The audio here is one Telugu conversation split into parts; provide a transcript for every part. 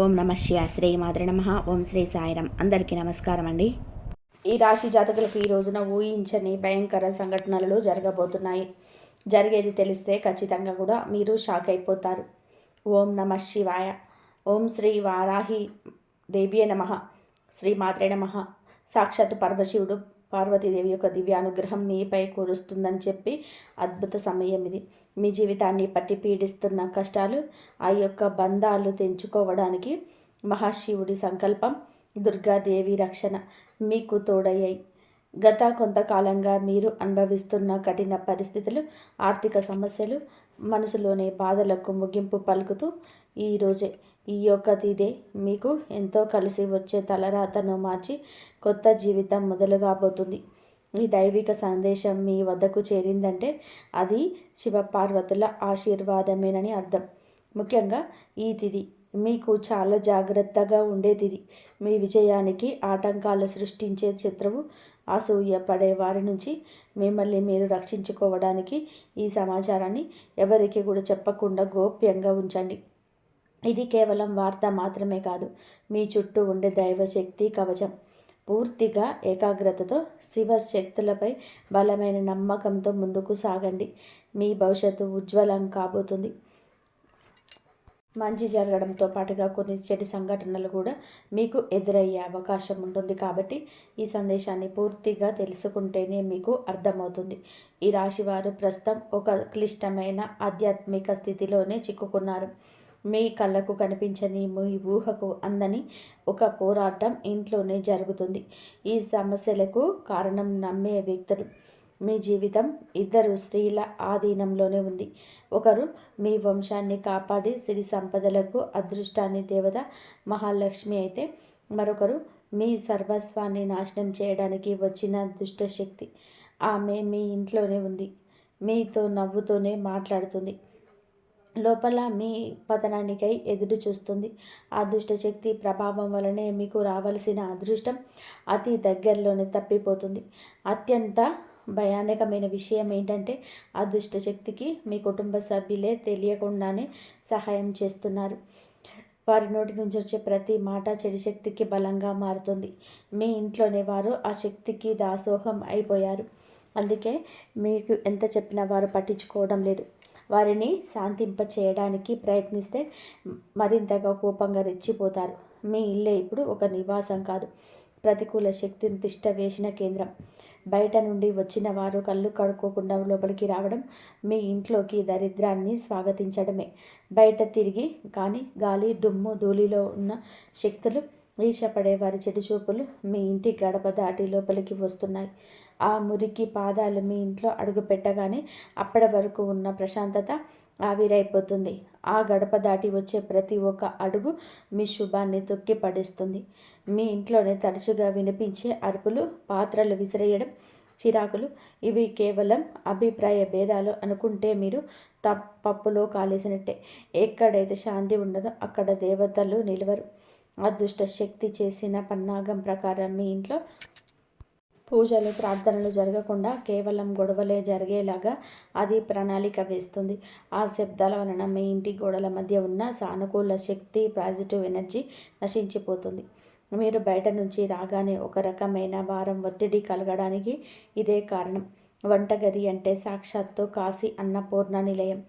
ఓం నమ శివాయ. శ్రీ మాతృ నమ. ఓం శ్రీ సాయిరాం. అందరికీ నమస్కారం అండి. ఈ రాశి జాతకులకు ఈ రోజున ఊహించని భయంకర సంఘటనలు జరగబోతున్నాయి. జరిగేది తెలిస్తే ఖచ్చితంగా కూడా మీరు షాక్ అయిపోతారు. ఓం నమ శివాయ. ఓం శ్రీ వారాహి దేవియే నమ. శ్రీ మాత్రే నమ. సాక్షాత్ పరమశివుడు పార్వతీదేవి యొక్క దివ్యానుగ్రహం మీపై కురుస్తుందని చెప్పి అద్భుత సమయం ఇది. మీ జీవితాన్ని పట్టి పీడిస్తున్న కష్టాలు, ఆ యొక్క బంధాలు తెంచుకోవడానికి మహాశివుడి సంకల్పం, దుర్గాదేవి రక్షణ మీకు తోడయ్యాయి. గత కొంతకాలంగా మీరు అనుభవిస్తున్న కఠిన పరిస్థితులు, ఆర్థిక సమస్యలు, మనసులోని బాధలకు ముగింపు పలుకుతూ ఈరోజే ఈ యొక్క తిథే మీకు ఎంతో కలిసి వచ్చే తలరాతను మార్చి కొత్త జీవితం మొదలుగాబోతుంది. ఈ దైవిక సందేశం మీ వద్దకు చేరిందంటే అది శివపార్వతుల ఆశీర్వాదమేనని అర్థం. ముఖ్యంగా ఈ తిథి మీకు చాలా జాగ్రత్తగా ఉండే తిథి. మీ విజయానికి ఆటంకాలు సృష్టించే శత్రువు, అసూయ పడే వారి నుంచి మిమ్మల్ని మీరు రక్షించుకోవడానికి ఈ సమాచారాన్ని ఎవరికి కూడా చెప్పకుండా గోప్యంగా ఉంచండి. ఇది కేవలం వార్త మాత్రమే కాదు, మీ చుట్టూ ఉండే దైవశక్తి కవచం. పూర్తిగా ఏకాగ్రతతో శివశక్తులపై బలమైన నమ్మకంతో ముందుకు సాగండి. మీ భవిష్యత్తు ఉజ్వలం కాబోతుంది. మంచి జరగడంతో పాటుగా కొన్ని చెడు సంఘటనలు కూడా మీకు ఎదురయ్యే అవకాశం ఉంటుంది. కాబట్టి ఈ సందేశాన్ని పూర్తిగా తెలుసుకుంటేనే మీకు అర్థమవుతుంది. ఈ రాశివారు ప్రస్తుతం ఒక క్లిష్టమైన ఆధ్యాత్మిక స్థితిలోనే చిక్కుకున్నారు. మీ కళ్ళకు కనిపించని, మీ ఊహకు అందని ఒక పోరాటం ఇంట్లోనే జరుగుతుంది. ఈ సమస్యలకు కారణం నమ్మే వ్యక్తులు. మీ జీవితం ఇద్దరు స్త్రీల ఆధీనంలోనే ఉంది. ఒకరు మీ వంశాన్ని కాపాడి సిరి సంపదలకు అదృష్టాన్ని దేవత మహాలక్ష్మి అయితే, మరొకరు మీ సర్వస్వాన్ని నాశనం చేయడానికి వచ్చిన దుష్టశక్తి. ఆమె మీ ఇంట్లోనే ఉంది, మీతో నవ్వుతూనే మాట్లాడుతుంది, లోపల మీ పతనానికై ఎదురు చూస్తుంది. ఆ దుష్టశక్తి ప్రభావం వలనే మీకు రావలసిన అదృష్టం అతి దగ్గరలోనే తప్పిపోతుంది. అత్యంత భయానకమైన విషయం ఏంటంటే, ఆ దుష్టశక్తికి మీ కుటుంబ సభ్యులే తెలియకుండానే సహాయం చేస్తున్నారు. వారి నోటి నుంచి వచ్చే ప్రతి మాట చెడు శక్తికి బలంగా మారుతుంది. మీ ఇంట్లోనే వారు ఆ శక్తికి దాసోహం అయిపోయారు. అందుకే మీకు ఎంత చెప్పినా వారు పట్టించుకోవడం లేదు. వారిని శాంతింప చేయడానికి ప్రయత్నిస్తే మరింతగా కోపంగా రెచ్చిపోతారు. మీ ఇల్లే ఇప్పుడు ఒక నివాసం కాదు, ప్రతికూల శక్తిని తిష్ట వేసిన కేంద్రం. బయట నుండి వచ్చిన వారు కళ్ళు కడుక్కోకుండా లోపలికి రావడం మీ ఇంట్లోకి దరిద్రాన్ని స్వాగతించడమే. బయట తిరిగి కానీ గాలి, దుమ్ము, ధూళిలో ఉన్న శక్తులు, ఈర్ష్యపడే వారి చెడు చూపులు మీ ఇంటి గడప దాటి లోపలికి వస్తున్నాయి. ఆ మురికి పాదాలు మీ ఇంట్లో అడుగు పెట్టగానే అప్పటి వరకు ఉన్న ప్రశాంతత ఆవిరైపోతుంది. ఆ గడప దాటి వచ్చే ప్రతి ఒక్క అడుగు మీ శుభాన్ని తొక్కి పడేస్తుంది. మీ ఇంట్లోనే తరచుగా వినిపించే అరుపులు, పాత్రలు విసిరేయడం, చిరాకులు ఇవి కేవలం అభిప్రాయ భేదాలు అనుకుంటే మీరు పప్పులో కాలేసినట్టే. ఎక్కడైతే శాంతి ఉండదో అక్కడ దేవతలు నిలవరు. అదృష్ట శక్తి చేసిన పన్నాగం ప్రకారం మీ ఇంట్లో పూజలు, ప్రార్థనలు జరగకుండా కేవలం గొడవలే జరిగేలాగా అది ప్రణాళిక వేస్తుంది. ఆ శబ్దాల వలన మీ ఇంటి గోడల మధ్య ఉన్న సానుకూల శక్తి, పాజిటివ్ ఎనర్జీ నశించిపోతుంది. మీరు బయట నుంచి రాగానే ఒక రకమైన భారం, ఒత్తిడి కలగడానికి ఇదే కారణం. వంటగది అంటే సాక్షాత్తు కాశీ అన్నపూర్ణ నిలయం.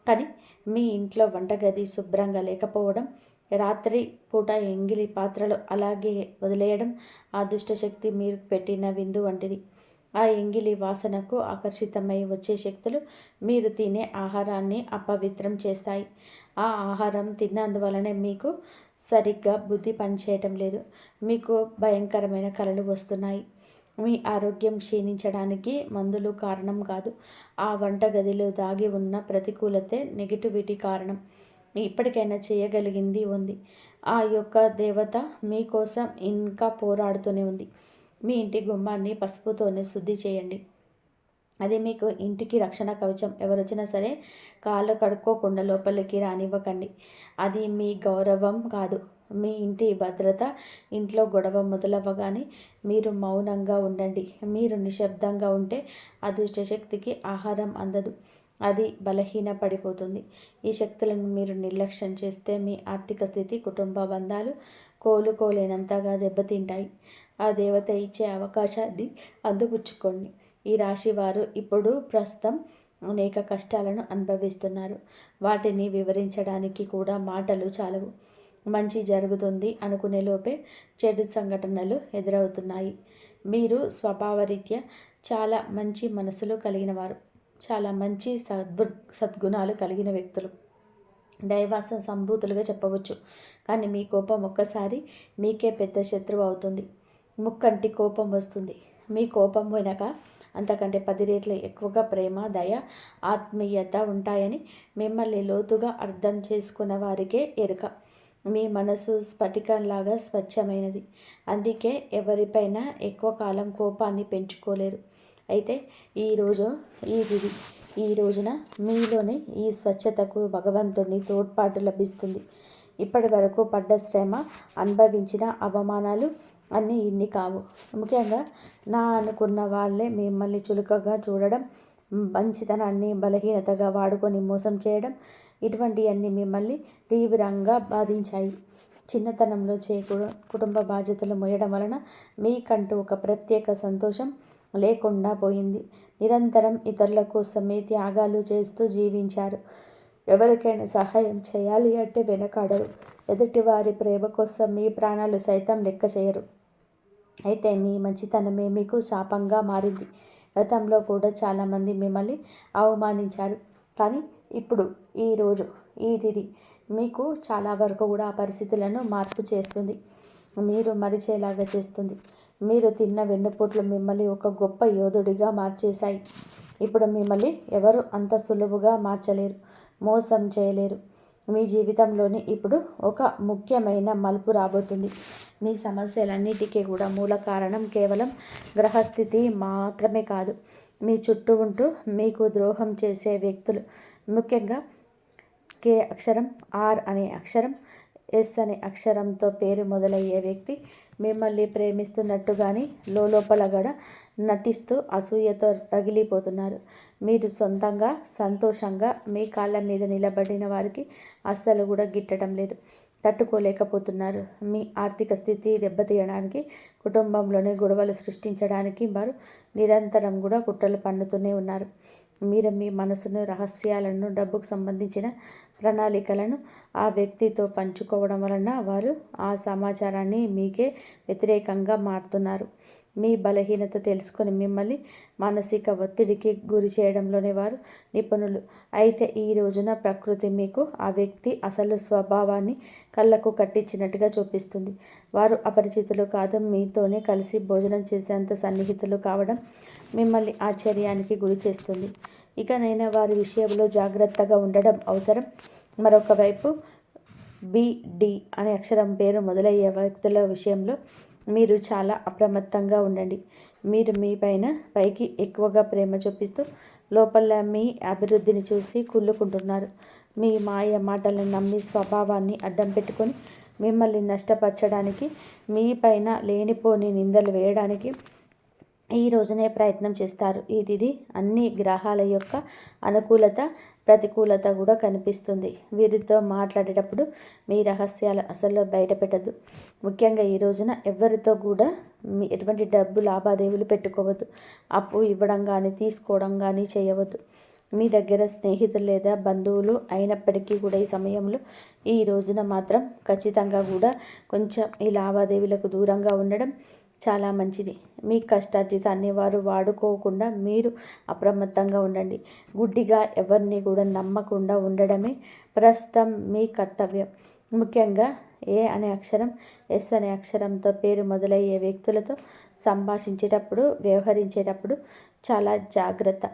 కానీ మీ ఇంట్లో వంటగది శుభ్రంగా లేకపోవడం, రాత్రి పూట ఎంగిలి పాత్రలు అలాగే వదిలేయడం ఆ దుష్టశక్తి మీరు పెట్టిన విందు వంటిది. ఆ ఎంగిలి వాసనకు ఆకర్షితమై వచ్చే శక్తులు మీరు తినే ఆహారాన్ని అపవిత్రం చేస్తాయి. ఆ ఆహారం తిన్నందువలనే మీకు సరిగ్గా బుద్ధి పనిచేయటం లేదు. మీకు భయంకరమైన కలలు వస్తున్నాయి. మీ ఆరోగ్యం క్షీణించడానికి మందులు కారణం కాదు, ఆ వంటగదిలో దాగి ఉన్న ప్రతికూలతే, నెగిటివిటీ కారణం. ఇప్పటికైనా చేయగలిగింది ఉంది. ఆ యొక్క దేవత మీకోసం ఇంకా పోరాడుతూనే ఉంది. మీ ఇంటి గుమ్మాన్ని పసుపుతోనే శుద్ధి చేయండి. అది మీకు ఇంటికి రక్షణ కవచం. ఎవరొచ్చినా సరే కాళ్ళు కడుక్కోకుండా లోపలికి రానివ్వకండి. అది మీ గౌరవం కాదు, మీ ఇంటి భద్రత. ఇంట్లో గొడవ మొదలవ్వగానే మీరు మౌనంగా ఉండండి. మీరు నిశ్శబ్దంగా ఉంటే అదృష్టశక్తికి ఆహారం అందదు. అది బలహీన పడిపోతుంది. ఈ శక్తులను మీరు నిర్లక్ష్యం చేస్తే మీ ఆర్థిక స్థితి, కుటుంబ బంధాలు కోలుకోలేనంతగా దెబ్బతింటాయి. ఆ దేవత ఇచ్చే అవకాశాన్ని అందిపుచ్చుకోండి. ఈ రాశి వారు ఇప్పుడు ప్రస్తుతం అనేక కష్టాలను అనుభవిస్తున్నారు. వాటిని వివరించడానికి కూడా మాటలు చాలవు. మంచి జరుగుతుంది అనుకునే లోపే చెడు సంఘటనలు ఎదురవుతున్నాయి. మీరు స్వభావరీత్యా చాలా మంచి మనసులు కలిగిన వారు, చాలా మంచి సద్గుణాలు కలిగిన వ్యక్తులు, దైవాస సంభూతులుగా చెప్పవచ్చు. కానీ మీ కోపం ఒక్కసారి మీకే పెద్ద శత్రువు అవుతుంది. ముక్కంటి కోపం వస్తుంది. మీ కోపం వెనక అంతకంటే 10 రెట్లు ఎక్కువగా ప్రేమ, దయ, ఆత్మీయత ఉంటాయని మిమ్మల్ని లోతుగా అర్థం చేసుకున్న వారికే ఎరుక. మీ మనసు స్ఫటికంలాగా స్వచ్ఛమైనది. అందుకే ఎవరిపైనా ఎక్కువ కాలం కోపాన్ని పెంచుకోలేరు. అయితే ఈ రోజున మీలోని ఈ స్వచ్ఛతకు భగవంతుని తోడ్పాటు లభిస్తుంది. ఇప్పటి వరకు పడ్డ శ్రమ, అనుభవించిన అవమానాలు అన్నీ ఇన్ని కావు. ముఖ్యంగా నా అనుకున్న వాళ్ళే మిమ్మల్ని చులకగా చూడడం, మంచితనాన్ని బలహీనతగా వాడుకొని మోసం చేయడం, ఇటువంటివన్నీ మిమ్మల్ని తీవ్రంగా బాధించాయి. చిన్నతనంలో కుటుంబ బాధ్యతలు మోయడం వలన మీకంటూ ఒక ప్రత్యేక సంతోషం లేకుండా పోయింది. నిరంతరం ఇతరుల కోసమే త్యాగాలు చేస్తూ జీవించారు. ఎవరికైనా సహాయం చేయాలి అంటే వెనకాడరు. ఎదుటివారి ప్రేమ కోసం మీ ప్రాణాలు సైతం లెక్క చేయరు. అయితే మీ మంచితనమే మీకు శాపంగా మారింది. గతంలో కూడా చాలామంది మిమ్మల్ని అవమానించారు. కానీ ఇప్పుడు ఈ తిథి మీకు చాలా వరకు కూడా ఆ పరిస్థితులను మార్పు చేస్తుంది. మీరు మరిచేలాగా చేస్తుంది. మీరు తిన్న వెన్నుపోట్లు మిమ్మల్ని ఒక గొప్ప యోధుడిగా మార్చేశాయి. ఇప్పుడు మిమ్మల్ని ఎవరు అంత సులువుగా మార్చలేరు, మోసం చేయలేరు. మీ జీవితంలోని ఇప్పుడు ఒక ముఖ్యమైన మలుపు రాబోతుంది. మీ సమస్యలన్నిటికీ కూడా మూల కారణం కేవలం గ్రహస్థితి మాత్రమే కాదు. మీ చుట్టూ ఉంటూ మీకు ద్రోహం చేసే వ్యక్తులు. ముఖ్యంగా కే అక్షరం, ఆర్ అనే అక్షరం, ఎస్ అనే అక్షరంతో పేరు మొదలయ్యే వ్యక్తి మిమ్మల్ని ప్రేమిస్తున్నట్టుగాని లోపల కూడా నటిస్తూ అసూయతో రగిలిపోతున్నారు. మీరు సొంతంగా సంతోషంగా మీ కాళ్ళ మీద నిలబడిన వారికి అస్సలు కూడా గిట్టడం లేదు, తట్టుకోలేకపోతున్నారు. మీ ఆర్థిక స్థితి దెబ్బతీయడానికి, కుటుంబంలోనే గొడవలు సృష్టించడానికి వారు నిరంతరం కూడా కుట్రలు పన్నుతూనే ఉన్నారు. మీరు మీ మనసును, రహస్యాలను, డబ్బుకు సంబంధించిన ప్రణాళికలను ఆ వ్యక్తితో పంచుకోవడం వలన వారు ఆ సమాచారాన్ని మీకే వ్యతిరేకంగా మారుతున్నారు. మీ బలహీనత తెలుసుకొని మిమ్మల్ని మానసిక ఒత్తిడికి గురి చేయడంలోనే వారు నిపుణులు. అయితే ఈ రోజున ప్రకృతి మీకు ఆ వ్యక్తి అసలు స్వభావాన్ని కళ్ళకు కట్టించినట్టుగా చూపిస్తుంది. వారు అపరిచితులు కాదు, మీతోనే కలిసి భోజనం చేసేంత సన్నిహితులు కావడం మిమ్మల్ని ఆశ్చర్యానికి గురి చేస్తుంది. ఇకనైనా వారి విషయంలో జాగ్రత్తగా ఉండడం అవసరం. మరొక వైపు బిడి అనే అక్షరం పేరు మొదలయ్యే వ్యక్తుల విషయంలో మీరు చాలా అప్రమత్తంగా ఉండండి. మీరు మీ పైకి ఎక్కువగా ప్రేమ చూపిస్తూ లోపల మీ అభివృద్ధిని చూసి కుళ్ళుకుంటున్నారు. మీ మాయ మాటలను నమ్మి స్వభావాన్ని అడ్డం పెట్టుకొని మిమ్మల్ని నష్టపరచడానికి, మీ పైన లేనిపోని నిందలు వేయడానికి ఈ రోజునే ప్రయత్నం చేస్తారు. ఈ తిథి అన్ని గ్రహాల యొక్క అనుకూలత, ప్రతికూలత కూడా కనిపిస్తుంది. వీరితో మాట్లాడేటప్పుడు మీ రహస్యాలు అసలు బయటపెట్టద్దు. ముఖ్యంగా ఈ రోజున ఎవరితో కూడా ఎటువంటి డబ్బు లావాదేవీలు పెట్టుకోవద్దు. అప్పు ఇవ్వడం కానీ తీసుకోవడం కానీ చేయవద్దు. మీ దగ్గర స్నేహితులు లేదా బంధువులు అయినప్పటికీ కూడా ఈ సమయంలో ఈ రోజున మాత్రం ఖచ్చితంగా కూడా కొంచెం ఈ లావాదేవీలకు దూరంగా ఉండడం చాలా మంచిది. మీ కష్టార్జితాన్ని వారు వాడుకోకుండా మీరు అప్రమత్తంగా ఉండండి. గుడ్డిగా ఎవరిని కూడా నమ్మకుండా ఉండడమే ప్రస్తుతం మీ కర్తవ్యం. ముఖ్యంగా ఏ అనే అక్షరం, ఎస్ అనే అక్షరంతో పేరు మొదలయ్యే వ్యక్తులతో సంభాషించేటప్పుడు, వ్యవహరించేటప్పుడు చాలా జాగ్రత్త.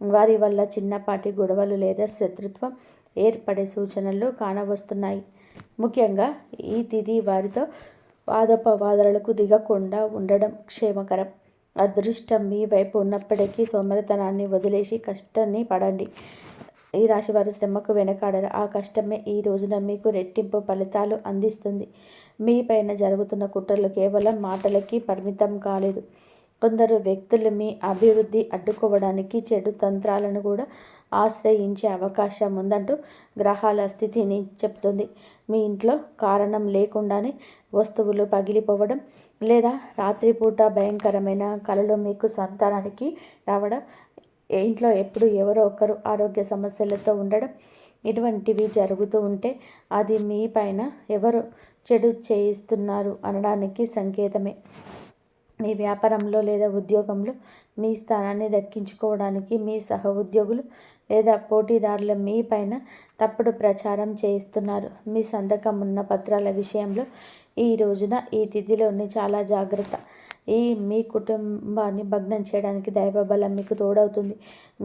వారి వల్ల చిన్నపాటి గొడవలు లేదా శత్రుత్వం ఏర్పడే సూచనలు కానవస్తున్నాయి. ముఖ్యంగా ఈ తిథి వారితో వాదోపవాదాలకు దిగకుండా ఉండడం క్షేమకరం. అదృష్టం మీ వైపు ఉన్నప్పటికీ సోమరితనాన్ని వదిలేసి కష్టాన్ని పడండి. ఈ రాశివారు శ్రమకు వెనకాడరు. ఆ కష్టమే ఈ రోజున మీకు రెట్టింపు ఫలితాలు అందిస్తుంది. మీ పైన జరుగుతున్న కుట్రలు కేవలం మాటలకి పరిమితం కాలేదు. కొందరు వ్యక్తులు మీ అభివృద్ధి అడ్డుకోవడానికి చెడు తంత్రాలను కూడా ఆశ్రయించే అవకాశం ఉందంటూ గ్రహాల స్థితిని చెప్తుంది. మీ ఇంట్లో కారణం లేకుండానే వస్తువులు పగిలిపోవడం లేదా రాత్రిపూట భయంకరమైన కలలు మీకు సంతానానికి రావడం, ఇంట్లో ఎప్పుడు ఎవరో ఒకరు ఆరోగ్య సమస్యలతో ఉండడం, ఇటువంటివి జరుగుతూ ఉంటే అది మీ పైన ఎవరు చెడు చేయిస్తున్నారు అనడానికి సంకేతమే. మీ వ్యాపారంలో లేదా ఉద్యోగంలో మీ స్థానాన్ని దక్కించుకోవడానికి మీ సహ ఉద్యోగులు లేదా పోటీదారులు మీ పైన తప్పుడు ప్రచారం చేయిస్తున్నారు. మీ సంతకం ఉన్న పత్రాల విషయంలో ఈ రోజున ఈ తిథిలోని చాలా జాగ్రత్త. మీ కుటుంబాన్ని భగ్నం చేయడానికి దైవబలం మీకు తోడవుతుంది.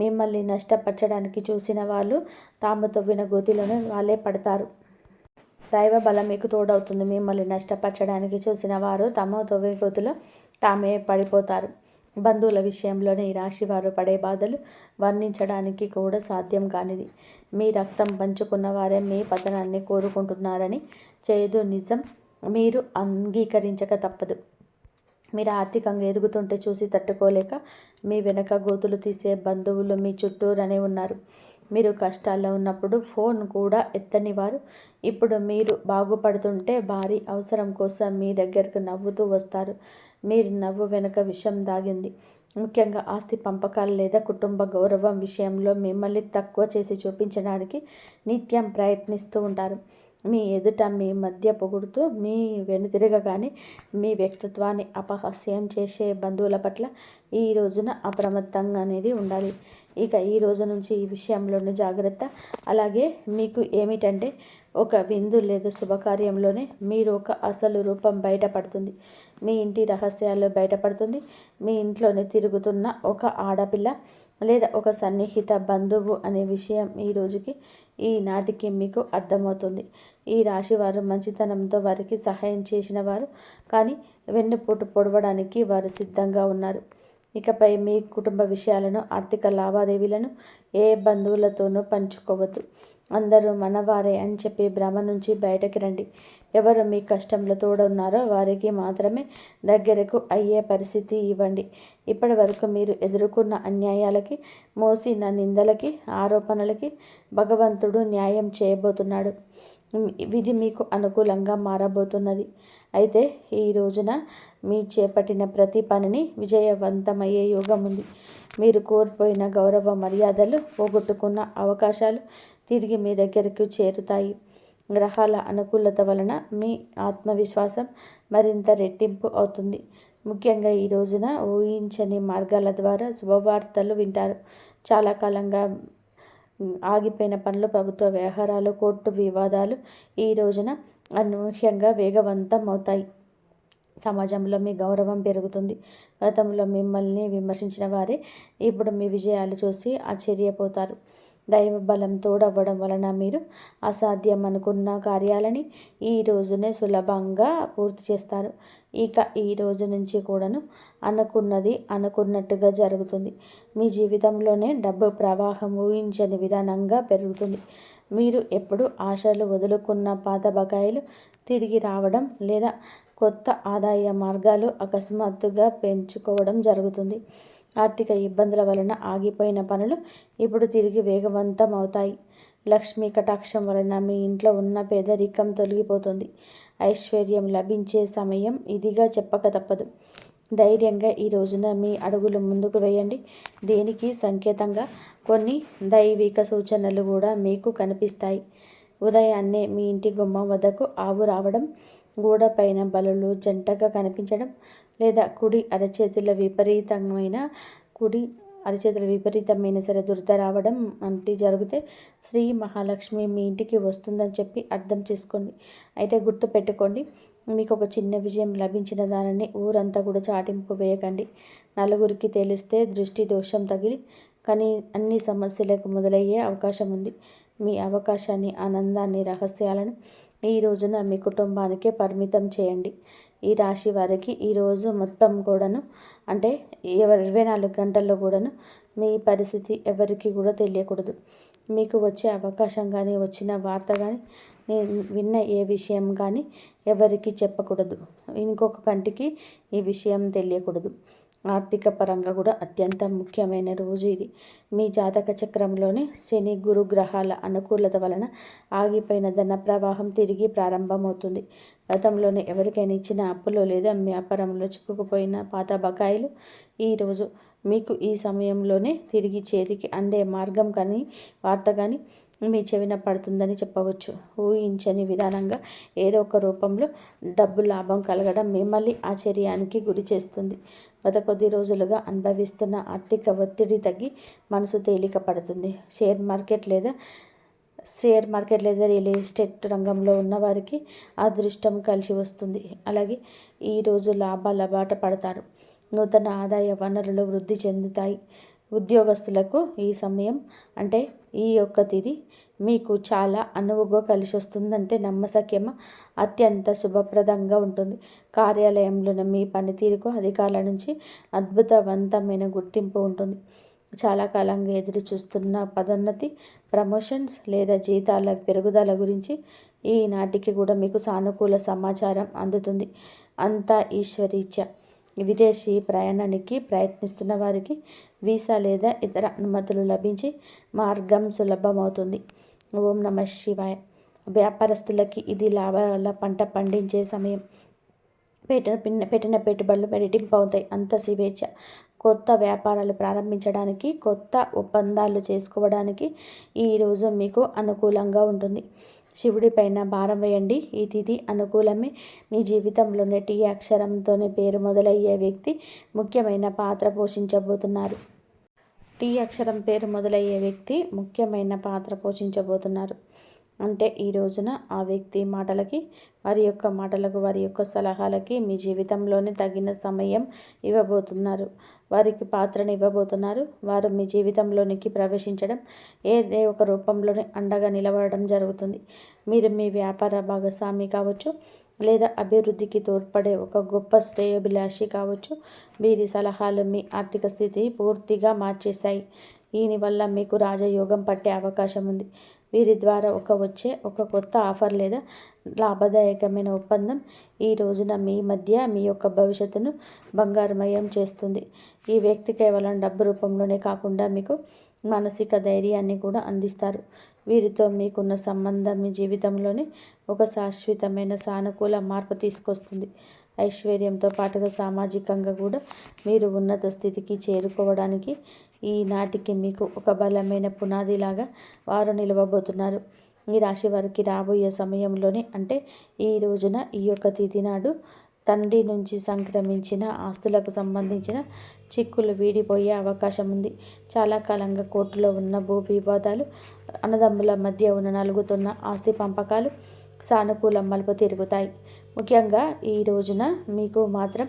మిమ్మల్ని నష్టపరచడానికి చూసిన వాళ్ళు తాము తవ్విన గోతిలోనే వాళ్ళే పడతారు. దైవ బలం మీకు తోడవుతుంది. మిమ్మల్ని నష్టపరచడానికి చూసిన వారు తమ తవ్వే గోతిలో తామే పడిపోతారు. బంధువుల విషయంలోనే ఈ రాశి వారు పడే బాధలు వర్ణించడానికి కూడా సాధ్యం కానిది. మీ రక్తం పంచుకున్న వారే మీ పతనాన్ని కోరుకుంటున్నారని చేదు నిజం మీరు అంగీకరించక తప్పదు. మీరు ఆర్థికంగా ఎదుగుతుంటే చూసి తట్టుకోలేక మీ వెనక గోతులు తీసే బంధువులు మీ చుట్టూరనే ఉన్నారు. మీరు కష్టాల్లో ఉన్నప్పుడు ఫోన్ కూడా ఎత్తని వారు ఇప్పుడు మీరు బాగుపడుతుంటే భారీ అవసరం కోసం మీ దగ్గరకు నవ్వుతూ వస్తారు. మీరు నవ్వు వెనుక విషం దాగింది. ముఖ్యంగా ఆస్తి పంపకాలు లేదా కుటుంబ గౌరవం విషయంలో మిమ్మల్ని తక్కువ చేసి చూపించడానికి నిత్యం ప్రయత్నిస్తూ ఉంటారు. మీ ఎదుట మీ మధ్య పొగుడుతూ మీ వెనుతిరగగానే మీ వ్యక్తిత్వాన్ని అపహాస్యం చేసే బంధువుల పట్ల ఈ రోజున అప్రమత్తంగా అనేది ఉండాలి. ఇక ఈ రోజు నుంచి ఈ విషయంలోని జాగ్రత్త. అలాగే మీకు ఏమిటంటే ఒక విందు లేదా శుభకార్యంలోనే మీరు ఒక అసలు రూపం బయటపడుతుంది. మీ ఇంటి రహస్యాలు బయటపడుతుంది. మీ ఇంట్లోనే తిరుగుతున్న ఒక ఆడపిల్ల లేదా ఒక సన్నిహిత బంధువు అనే విషయం ఈ రోజుకి ఈనాటికి మీకు అర్థమవుతుంది. ఈ రాశివారు మంచితనంతో వారికి సహాయం చేసిన వారు, కానీ వెన్నుపోటు పొడవడానికి వారు సిద్ధంగా ఉన్నారు. ఇకపై మీ కుటుంబ విషయాలను, ఆర్థిక లావాదేవీలను ఏ బంధువులతోనూ పంచుకోవద్దు. అందరూ మనవారే అని చెప్పి భ్రమ నుంచి బయటకి రండి. ఎవరు మీ కష్టంలో తోడున్నారో వారికి మాత్రమే దగ్గరకు అయ్యే పరిస్థితి ఇవ్వండి. ఇప్పటి వరకు మీరు ఎదుర్కొన్న అన్యాయాలకి, మోసిన నిందలకి, ఆరోపణలకి భగవంతుడు న్యాయం చేయబోతున్నాడు. విధి మీకు అనుకూలంగా మారబోతున్నది. అయితే ఈ రోజున మీ చేపట్టిన ప్రతి పనిని విజయవంతమయ్యే యోగం ఉంది. మీరు కోల్పోయిన గౌరవ మర్యాదలు, పోగొట్టుకున్న అవకాశాలు తిరిగి మీ దగ్గరకు చేరుతాయి. గ్రహాల అనుకూలత వలన మీ ఆత్మవిశ్వాసం మరింత రెట్టింపు అవుతుంది. ముఖ్యంగా ఈ రోజున ఊహించని మార్గాల ద్వారా శుభవార్తలు వింటారు. చాలా కాలంగా ఆగిపోయిన పనులు, ప్రభుత్వ వ్యవహారాలు, కోర్టు వివాదాలు ఈ రోజున అనూహ్యంగా వేగవంతం అవుతాయి. సమాజంలో మీ గౌరవం పెరుగుతుంది. గతంలో మిమ్మల్ని విమర్శించిన వారే ఇప్పుడు మీ విజయాలు చూసి ఆశ్చర్యపోతారు. దైవ బలం తోడవ్వడం వలన మీరు అసాధ్యం అనుకున్న కార్యాలని ఈ రోజునే సులభంగా పూర్తి చేస్తారు. ఇక ఈ రోజు నుంచి కూడాను అనుకున్నది అనుకున్నట్టుగా జరుగుతుంది. మీ జీవితంలోనే డబ్బు ప్రవాహం ఊహించని విధానంగా పెరుగుతుంది. మీరు ఎప్పుడు ఆశలు వదులుకున్న పాత బకాయిలు తిరిగి రావడం లేదా కొత్త ఆదాయ మార్గాలు అకస్మాత్తుగా పెంచుకోవడం జరుగుతుంది. ఆర్థిక ఇబ్బందుల వలన ఆగిపోయిన పనులు ఇప్పుడు తిరిగి వేగవంతం అవుతాయి. లక్ష్మీ కటాక్షం వలన మీ ఇంట్లో ఉన్న పేదరికం తొలగిపోతుంది. ఐశ్వర్యం లభించే సమయం ఇదిగా చెప్పక తప్పదు. ధైర్యంగా ఈ రోజున మీ అడుగులు ముందుకు వేయండి. దీనికి సంకేతంగా కొన్ని దైవిక సూచనలు కూడా మీకు కనిపిస్తాయి. ఉదయాన్నే మీ ఇంటి గుమ్మం వద్దకు ఆవు రావడం, గోడ పైన బలులు జంటగా కనిపించడం, లేదా కుడి అరచేతుల విపరీతమైన సరే దురద రావడం వంటి జరిగితే శ్రీ మహాలక్ష్మి మీ ఇంటికి వస్తుందని చెప్పి అర్థం చేసుకోండి. అయితే గుర్తుపెట్టుకోండి, మీకు ఒక చిన్న విజయం లభించిన దానిని ఊరంతా కూడా చాటింపు వేయకండి. నలుగురికి తెలిస్తే దృష్టి దోషం తగిలి కానీ అన్ని సమస్యలకు మొదలయ్యే అవకాశం ఉంది. మీ అవకాశాన్ని, ఆనందాన్ని, రహస్యాలను ఈ రోజున మీ కుటుంబానికే పరిమితం చేయండి. ఈ రాశి వారికి ఈరోజు మొత్తం కూడాను అంటే 24 గంటల్లో కూడాను మీ పరిస్థితి ఎవరికి కూడా తెలియకూడదు. మీకు వచ్చే అవకాశం కానీ, వచ్చిన వార్త కానీ, నేను విన్న ఏ విషయం కానీ ఎవరికి చెప్పకూడదు. ఇంకొక కంటికి ఈ విషయం తెలియకూడదు. ఆర్థిక పరంగా కూడా అత్యంత ముఖ్యమైన రోజు ఇది. మీ జాతక చక్రంలోని శని గురు గ్రహాల అనుకూలత వలన ఆగిపోయిన ధన ప్రవాహం తిరిగి ప్రారంభమవుతుంది. గతంలోనే ఎవరికైనా ఇచ్చిన అప్పులో లేదా వ్యాపారంలో చిక్కుకుపోయిన పాత బకాయిలు ఈరోజు మీకు ఈ సమయంలోనే తిరిగి చేతికి అందే మార్గం కానీ వార్త కానీ మీ చెవిన పడుతుందని చెప్పవచ్చు. ఊహించని విధానంగా ఏదో ఒక రూపంలో డబ్బు లాభం కలగడం మిమ్మల్ని ఆశ్చర్యానికి గురి చేస్తుంది. గత కొద్ది రోజులుగా అనుభవిస్తున్న ఆర్థిక ఒత్తిడి తగ్గి మనసు తేలిక పడుతుంది. షేర్ మార్కెట్ లేదా రియల్ ఎస్టేట్ రంగంలో ఉన్నవారికి అదృష్టం కలిసి వస్తుంది. అలాగే ఈరోజు లాభాల బాట పడతారు. నూతన ఆదాయ వనరులు వృద్ధి చెందుతాయి. ఉద్యోగస్తులకు ఈ సమయం అంటే ఈ యొక్క తిథి మీకు చాలా అనువుగా కలిసి వస్తుందంటే నమ్మశక్యమ అత్యంత శుభప్రదంగా ఉంటుంది. కార్యాలయంలోని మీ పనితీరుకు అధికారుల నుంచి అద్భుతవంతమైన గుర్తింపు ఉంటుంది. చాలా కాలంగా ఎదురు చూస్తున్న పదోన్నతి, ప్రమోషన్స్ లేదా జీతాల పెరుగుదల గురించి ఈనాటికి కూడా మీకు సానుకూల సమాచారం అందుతుంది. అంతా ఈశ్వరీచ్ఛ. విదేశీ ప్రయాణానికి ప్రయత్నిస్తున్న వారికి వీసా లేదా ఇతర అనుమతులు లభించి మార్గం సులభమవుతుంది. ఓం నమః శివాయ. వ్యాపారస్తులకి ఇది లాభాల పంట పండించే సమయం. పెట్టిన పెట్టుబడులు రెట్టింపు అవుతాయి. అంత శివేచ్ఛ. కొత్త వ్యాపారాలు ప్రారంభించడానికి, కొత్త ఒప్పందాలు చేసుకోవడానికి ఈరోజు మీకు అనుకూలంగా ఉంటుంది. శివుడి పైన భారం వేయండి. ఈ తిథి అనుకూలమే. మీ జీవితంలోనే టీ అక్షరంతోనే పేరు మొదలయ్యే వ్యక్తి ముఖ్యమైన పాత్ర పోషించబోతున్నారు. టీ అక్షరం పేరు మొదలయ్యే వ్యక్తి ముఖ్యమైన పాత్ర పోషించబోతున్నారు. అంటే ఈ రోజున ఆ వ్యక్తి మాటలకి, వారి యొక్క సలహాలకి మీ జీవితంలోనే తగిన సమయం ఇవ్వబోతున్నారు. వారికి పాత్రను ఇవ్వబోతున్నారు. వారు మీ జీవితంలోనికి ప్రవేశించడం, ఏదే ఒక రూపంలోనే అండగా నిలబడడం జరుగుతుంది. మీరు మీ వ్యాపార భాగస్వామి కావచ్చు, లేదా అభివృద్ధికి తోడ్పడే ఒక గొప్ప శ్రేయోభిలాషి కావచ్చు. వీరి సలహాలు మీ ఆర్థిక స్థితి పూర్తిగా మార్చేశాయి. దీనివల్ల మీకు రాజయోగం పట్టే అవకాశం ఉంది. వీరి ద్వారా వచ్చే ఒక కొత్త ఆఫర్ లేదా లాభదాయకమైన ఒప్పందం ఈ రోజున మీ యొక్క భవిష్యత్తును బంగారుమయం చేస్తుంది. ఈ వ్యక్తి కేవలం డబ్బు రూపంలోనే కాకుండా మీకు మానసిక ధైర్యాన్ని కూడా అందిస్తారు. వీరితో మీకున్న సంబంధం మీ జీవితంలోనే ఒక శాశ్వతమైన సానుకూల మార్పు తీసుకొస్తుంది. ఐశ్వర్యంతో పాటుగా సామాజికంగా కూడా మీరు ఉన్నత స్థితికి చేరుకోవడానికి ఈనాటికి మీకు ఒక బలమైన పునాదిలాగా వారు నిలవబోతున్నారు. ఈ రాశి వారికి రాబోయే సమయంలోనే అంటే ఈ రోజున ఈ యొక్క తిథి నాడు తండ్రి నుంచి సంక్రమించిన ఆస్తులకు సంబంధించిన చిక్కులు వీడిపోయే అవకాశం ఉంది. చాలా కాలంగా కోర్టులో ఉన్న భూ వివాదాలు, అన్నదమ్ముల మధ్య నలుగుతున్న ఆస్తి పంపకాలు సానుకూల మలుపు తిరుగుతాయి. ముఖ్యంగా ఈ రోజున మీకు మాత్రం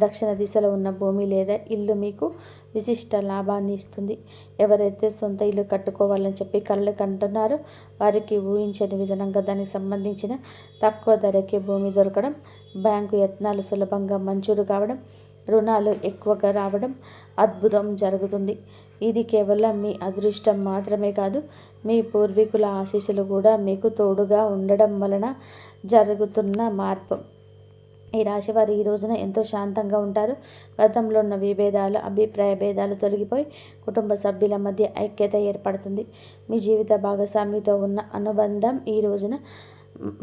దక్షిణ దిశలో ఉన్న భూమి లేదా ఇల్లు మీకు విశిష్ట లాభాన్ని ఇస్తుంది. ఎవరైతే సొంత ఇల్లు కట్టుకోవాలని చెప్పి కలలు కంటున్నారో వారికి ఊహించని విధంగా దానికి సంబంధించిన తక్కువ ధరకే భూమి దొరకడం, బ్యాంకు యత్నాలు సులభంగా మంజూరు కావడం, రుణాలు ఎక్కువగా రావడం అద్భుతం జరుగుతుంది. ఇది కేవలం మీ అదృష్టం మాత్రమే కాదు, మీ పూర్వీకుల ఆశీస్సులు కూడా మీకు తోడుగా ఉండడం వలన జరుగుతున్న మార్పు. ఈ రాశి వారు ఈ రోజున ఎంతో శాంతంగా ఉంటారు. గతంలో ఉన్న విభేదాలు, అభిప్రాయ భేదాలు తొలగిపోయి కుటుంబ సభ్యుల మధ్య ఐక్యత ఏర్పడుతుంది. మీ జీవిత భాగస్వామితో ఉన్న అనుబంధం ఈ రోజున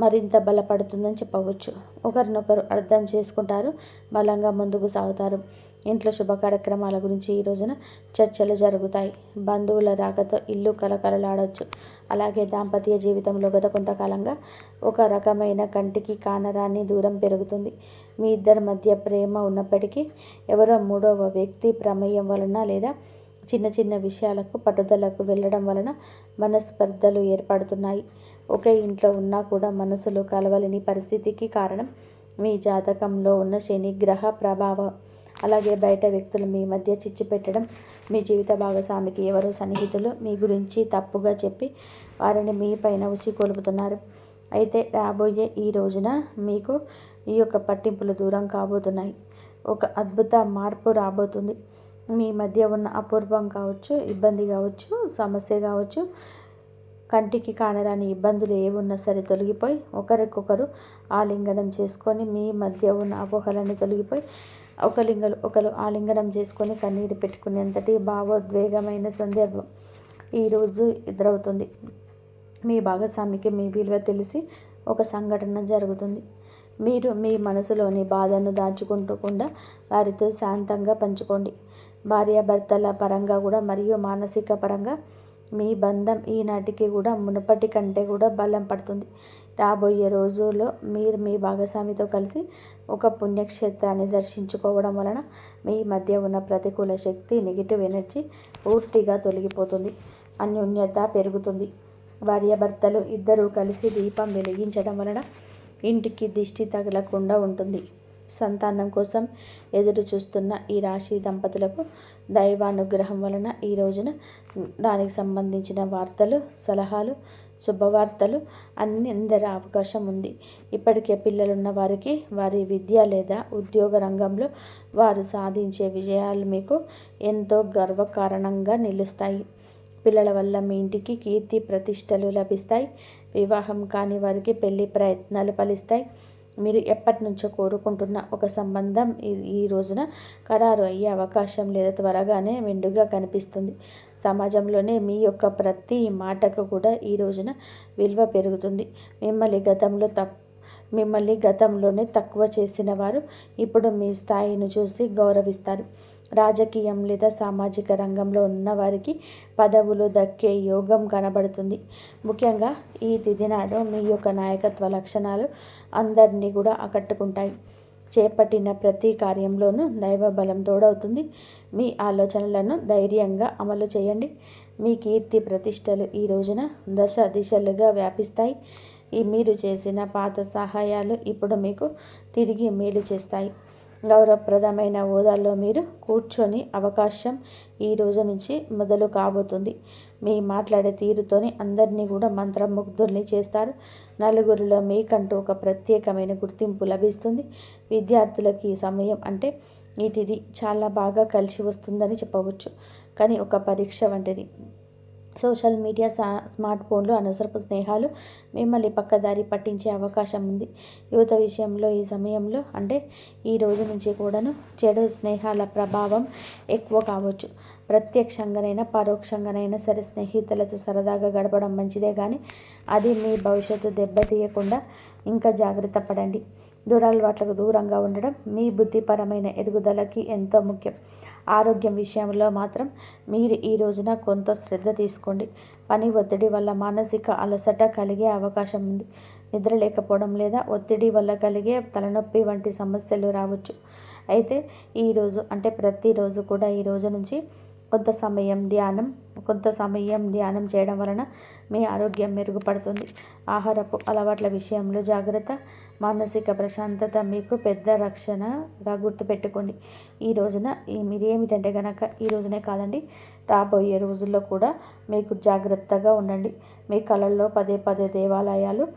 మరింత బలపడుతుందని చెప్పవచ్చు. ఒకరినొకరు అర్థం చేసుకుంటారు, బలంగా ముందుకు సాగుతారు. ఇంట్లో శుభ కార్యక్రమాల గురించి ఈ రోజున చర్చలు జరుగుతాయి. బంధువుల రాకతో ఇల్లు కలకలలాడవచ్చు. అలాగే దాంపత్య జీవితంలో గత కొంతకాలంగా ఒక రకమైన కంటికి కానరాని దూరం పెరుగుతుంది. మీ ఇద్దరి మధ్య ప్రేమ ఉన్నప్పటికీ ఎవరో మూడవ వ్యక్తి ప్రమేయం వలన లేదా చిన్న చిన్న విషయాలకు పట్టుదలకు వెళ్ళడం వలన మనస్పర్ధలు ఏర్పడుతున్నాయి. ఒకే ఇంట్లో ఉన్నా కూడా మనసులు కలవలేని పరిస్థితికి కారణం మీ జాతకంలో ఉన్న శని గ్రహ ప్రభావం. అలాగే బయట వ్యక్తులు మీ మధ్య చిచ్చు పెట్టడం, మీ జీవిత భాగస్వామికి ఎవరో సన్నిహితులు మీ గురించి తప్పుగా చెప్పి వారిని మీ పైన ఉసిగొలుపుతున్నారు. అయితే రాబోయే ఈ రోజున మీకు ఈ యొక్క పట్టింపులు దూరం కాబోతున్నాయి. ఒక అద్భుత మార్పు రాబోతుంది. మీ మధ్య ఉన్న అపూర్వం కావచ్చు, ఇబ్బంది కావచ్చు, సమస్య కావచ్చు, కంటికి కానరాని ఇబ్బందులు ఏమున్నా సరే తొలగిపోయి ఒకరికొకరు ఆలింగనం చేసుకొని మీ మధ్య ఉన్న అపోహలన్నీ తొలగిపోయి ఒకరు ఆలింగనం చేసుకొని కన్నీరు పెట్టుకునేంతటి భావోద్వేగమైన సందర్భం ఈరోజు ఎదురవుతుంది. మీ భాగస్వామికి మీ విలువ తెలిసి ఒక సంఘటన జరుగుతుంది. మీరు మీ మనసులోని బాధను దాచుకుంటకుండా వారితో శాంతంగా పంచుకోండి. భార్యాభర్తల పరంగా కూడా మరియు మానసిక పరంగా మీ బంధం ఈనాటికి కూడా మునుపటి కంటే కూడా బలం పడుతుంది. రాబోయే రోజుల్లో మీరు మీ భాగస్వామితో కలిసి ఒక పుణ్యక్షేత్రాన్ని దర్శించుకోవడం వలన మీ మధ్య ఉన్న ప్రతికూల శక్తి, నెగిటివ్ ఎనర్జీ పూర్తిగా తొలగిపోతుంది. అన్యోన్యత పెరుగుతుంది. భార్యాభర్తలు ఇద్దరూ కలిసి దీపం వెలిగించడం వలన ఇంటికి దిష్టి తగలకుండా ఉంటుంది. సంతానం కోసం ఎదురు చూస్తున్న ఈ రాశి దంపతులకు దైవానుగ్రహం వలన ఈ రోజున దానికి సంబంధించిన వార్తలు, సలహాలు, శుభవార్తలు అన్ని అందరి అవకాశం ఉంది. ఇప్పటికే పిల్లలున్న వారికి వారి విద్య లేదా ఉద్యోగ రంగంలో వారు సాధించే విజయాలు మీకు ఎంతో గర్వకారణంగా నిలుస్తాయి. పిల్లల వల్ల మీ ఇంటికి కీర్తి ప్రతిష్టలు లభిస్తాయి. వివాహం కాని వారికి పెళ్లి ప్రయత్నాలు ఫలిస్తాయి. మీరు ఎప్పటి నుంచో కోరుకుంటున్న ఒక సంబంధం ఈ రోజున ఖరారు అయ్యే అవకాశం లేదా త్వరగానే మెండుగా కనిపిస్తుంది. సమాజంలోనే మీ యొక్క ప్రతి మాటకు కూడా ఈ రోజున విలువ పెరుగుతుంది. మిమ్మల్ని గతంలోనే తక్కువ చేసిన వారు ఇప్పుడు మీ స్థాయిని చూసి గౌరవిస్తారు. రాజకీయం లేదా సామాజిక రంగంలో ఉన్న వారికి పదవులు దక్కే యోగం కనబడుతుంది. ముఖ్యంగా ఈ తిథి నాడు మీ యొక్క నాయకత్వ లక్షణాలు అందరినీ కూడా ఆకట్టుకుంటాయి. చేపట్టిన ప్రతి కార్యంలోనూ దైవ బలం తోడవుతుంది. మీ ఆలోచనలను ధైర్యంగా అమలు చేయండి. మీ కీర్తి ప్రతిష్టలు ఈ రోజున దశ దిశలుగా వ్యాపిస్తాయి. మీరు చేసిన పాత సహాయాలు ఇప్పుడు మీకు తిరిగి మేలు చేస్తాయి. గౌరవప్రదమైన హోదాలో మీరు కూర్చొని అవకాశం ఈ రోజు నుంచి మొదలు కాబోతుంది. మీ మాట్లాడే తీరుతోని అందరినీ కూడా మంత్రముగ్ధుల్ని చేస్తారు. నలుగురిలో మీకంటూ ఒక ప్రత్యేకమైన గుర్తింపు లభిస్తుంది. విద్యార్థులకి ఈ సమయం అంటే ఈ తిథి చాలా బాగా కలిసి వస్తుందని చెప్పవచ్చు. కానీ ఒక పరీక్ష వంటిది. సోషల్ మీడియా, స్మార్ట్ ఫోన్లు, అనవసరపు స్నేహాలు మిమ్మల్ని పక్కదారి పట్టించే అవకాశం ఉంది. యువత విషయంలో ఈ సమయంలో అంటే ఈ రోజు నుంచి కూడాను చెడు స్నేహాల ప్రభావం ఎక్కువ కావచ్చు. ప్రత్యక్షంగానైనా పరోక్షంగానైనా సరే స్నేహితులతో సరదాగా గడపడం మంచిదే, కానీ అది మీ భవిష్యత్తు దెబ్బతీయకుండా ఇంకా జాగ్రత్త పడండి. దురలవాట్లకు దూరంగా ఉండడం మీ బుద్ధిపరమైన ఎదుగుదలకి ఎంతో ముఖ్యం. ఆరోగ్యం విషయంలో మాత్రం మీరు ఈ రోజున కొంత శ్రద్ధ తీసుకోండి. పని ఒత్తిడి వల్ల మానసిక అలసట కలిగే అవకాశం ఉంది. నిద్ర లేకపోవడం లేదా ఒత్తిడి వల్ల కలిగే తలనొప్పి వంటి సమస్యలు రావచ్చు. అయితే ఈరోజు అంటే ప్రతిరోజు కూడా ఈ రోజు నుంచి కొంత సమయం ధ్యానం చేయడం వలన మీ ఆరోగ్యం మెరుగుపడుతుంది. ఆహారపు అలవాట్ల విషయంలో జాగ్రత్త, మానసిక ప్రశాంతత మీకు పెద్ద రక్షణగా గుర్తుపెట్టుకోండి. ఈ రోజున మీరు ఏమిటంటే కనుక ఈ రోజునే కాదండి, రాబోయే రోజుల్లో కూడా మీకు జాగ్రత్తగా ఉండండి. మీ కళల్లో పదే పదే దేవాలయాలు,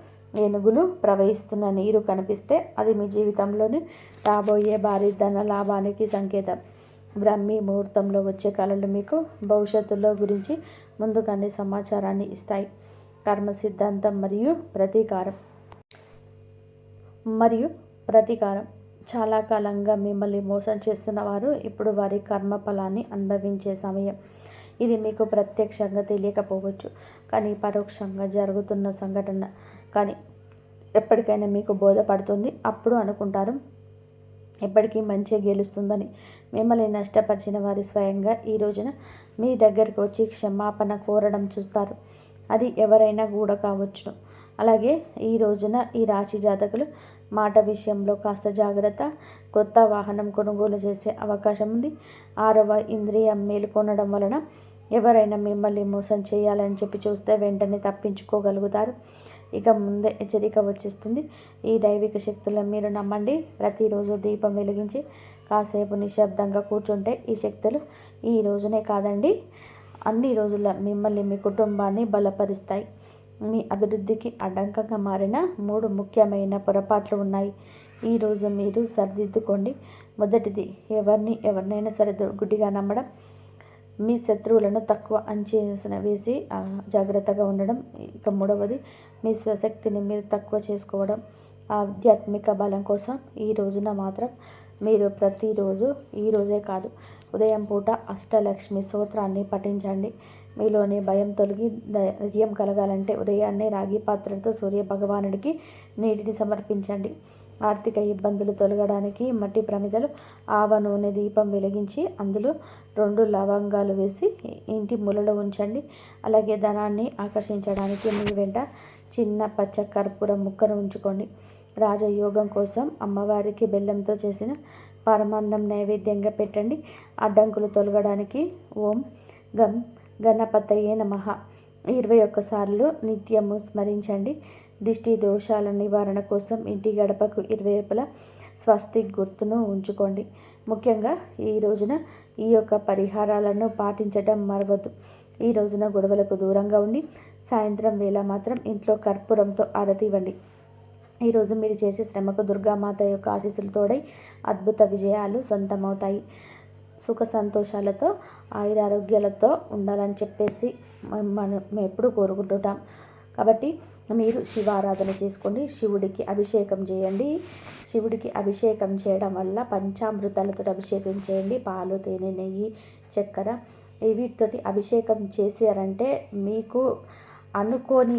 ఏనుగులు, ప్రవహిస్తున్న నీరు కనిపిస్తే అది మీ జీవితంలోని రాబోయే భారీ ధన లాభానికి సంకేతం. బ్రాహ్మీ ముహూర్తంలో వచ్చే కళలు మీకు భవిష్యత్తులో గురించి ముందుగానే సమాచారాన్ని ఇస్తాయి. కర్మ సిద్ధాంతం మరియు ప్రతీకారం చాలా కాలంగా మిమ్మల్ని మోసం చేస్తున్న వారు ఇప్పుడు వారి కర్మ ఫలాన్ని అనుభవించే సమయం. ఇది మీకు ప్రత్యక్షంగా తెలియకపోవచ్చు, కానీ పరోక్షంగా జరుగుతున్న సంఘటన కానీ ఎప్పటికైనా మీకు బోధపడుతుంది. అప్పుడు అనుకుంటారు ఎప్పటికీ మంచి గెలుస్తుందని. మిమ్మల్ని నష్టపరిచిన వారి స్వయంగా ఈ రోజున మీ దగ్గరికి వచ్చి క్షమాపణ కోరడం చూస్తారు. అది ఎవరైనా కూడా కావచ్చును. అలాగే ఈ రోజున ఈ రాశి జాతకులు మాట విషయంలో కాస్త జాగ్రత్త. కొత్త వాహనం కొనుగోలు చేసే అవకాశం ఉంది. 6వ ఇంద్రియం మేలుకొనడం వలన ఎవరైనా మిమ్మల్ని మోసం చేయాలని చెప్పి చూస్తే వెంటనే తప్పించుకోగలుగుతారు. ఇక ముందే హెచ్చరిక వచ్చేస్తుంది. ఈ దైవిక శక్తులను మీరు నమ్మండి. ప్రతిరోజు దీపం వెలిగించి కాసేపు నిశ్శబ్దంగా కూర్చుంటే ఈ శక్తులు ఈ రోజునే కాదండి, అన్ని రోజుల మిమ్మల్ని, మీ కుటుంబాన్ని బలపరుస్తాయి. మీ అభివృద్ధికి అడ్డంకంగా మారిన 3 ముఖ్యమైన పొరపాట్లు ఉన్నాయి. ఈరోజు మీరు సరిదిద్దుకోండి. మొదటిది, ఎవరినైనా సరే గుడ్డిగా నమ్మడం. మీ శత్రువులను తక్కువ అంచనా వేసి జాగ్రత్తగా ఉండడం. ఇక 3వది, మీ స్వశక్తిని మీరు తక్కువ చేసుకోవడం. ఆధ్యాత్మిక బలం కోసం ఈ రోజున మాత్రం మీరు ప్రతిరోజు ఈ రోజే కాదు ఉదయం పూట అష్టలక్ష్మి స్తోత్రాన్ని పఠించండి. మీలోని భయం తొలగి ధైర్యం కలగాలంటే ఉదయాన్నే రాగి పాత్రతో సూర్య భగవానుడికి నీటిని సమర్పించండి. ఆర్థిక ఇబ్బందులు తొలగడానికి మట్టి ప్రమిదలు ఆవ నూనె దీపం వెలిగించి అందులో 2 లవంగాలు వేసి ఇంటి మూలలో ఉంచండి. అలాగే ధనాన్ని ఆకర్షించడానికి మీ వెంట చిన్న పచ్చ కర్పూరం ముక్కను ఉంచుకోండి. రాజయోగం కోసం అమ్మవారికి బెల్లంతో చేసిన పరమాన్నం నైవేద్యంగా పెట్టండి. అడ్డంకులు తొలగడానికి ఓం గం గణపతయే నమః 21 సార్లు నిత్యము స్మరించండి. దిష్టి దోషాల నివారణ కోసం ఇంటి గడపకు ఇరువైపులా స్వస్తిక్ గుర్తును ఉంచుకోండి. ముఖ్యంగా ఈ రోజున ఈ యొక్క పరిహారాలను పాటించడం మరవద్దు. ఈ రోజున గొడవలకు దూరంగా ఉండి సాయంత్రం వేళ మాత్రం ఇంట్లో కర్పూరంతో ఆరతి ఇవ్వండి. ఈరోజు మీరు చేసే శ్రమకు దుర్గామాత యొక్క ఆశీస్సులు తోడై అద్భుత విజయాలు సొంతమవుతాయి. సుఖ సంతోషాలతో ఆయురారోగ్యాలతో ఉండాలని చెప్పేసి మనం ఎప్పుడు కోరుకుంటుంటాం. కాబట్టి మీరు శివారాధన చేసుకోండి. శివుడికి అభిషేకం చేయండి. శివుడికి అభిషేకం చేయడం వల్ల పంచామృతాలతో అభిషేకం చేయండి. పాలు, తేనె, నెయ్యి, చక్కెర వీటితోటి అభిషేకం చేశారంటే మీకు అనుకోని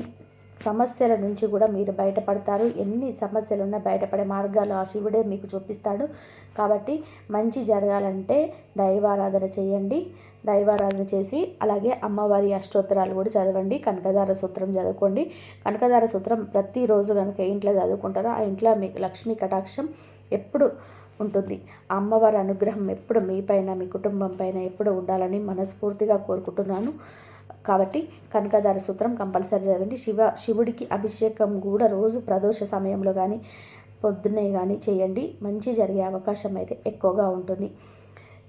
సమస్యల నుంచి కూడా మీరు బయటపడతారు. ఎన్ని సమస్యలున్నా బయటపడే మార్గాలు ఆ శివుడే మీకు చూపిస్తాడు. కాబట్టి మంచి జరగాలంటే దైవారాధన చేయండి. దైవారాధన చేసి అలాగే అమ్మవారి అష్టోత్తరాలు కూడా చదవండి. కనకదార సూత్రం చదువుకోండి. కనకదార సూత్రం ప్రతిరోజు కనుక ఇంట్లో చదువుకుంటారో ఆ ఇంట్లో మీకు లక్ష్మీ కటాక్షం ఎప్పుడు ఉంటుంది. ఆ అమ్మవారి అనుగ్రహం ఎప్పుడు మీ పైన మీ కుటుంబం పైన ఎప్పుడు ఉండాలని మనస్ఫూర్తిగా కోరుకుంటున్నాను. కాబట్టి కనకదార సూత్రం కంపల్సరీ చదవండి. శివుడికి అభిషేకం కూడా రోజు ప్రదోష సమయంలో కానీ పొద్దున్నే కానీ చేయండి. మంచి జరిగే అవకాశం అయితే ఎక్కువగా ఉంటుంది.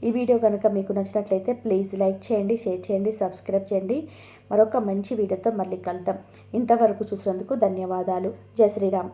ఈ వీడియో కనుక మీకు నచ్చినట్లయితే ప్లీజ్ లైక్ చేయండి, షేర్ చేయండి, సబ్స్క్రైబ్ చేయండి. మరొక మంచి వీడియోతో మళ్ళీ కలుద్దాం. ఇంతవరకు చూసినందుకు ధన్యవాదాలు. జై శ్రీరామ్.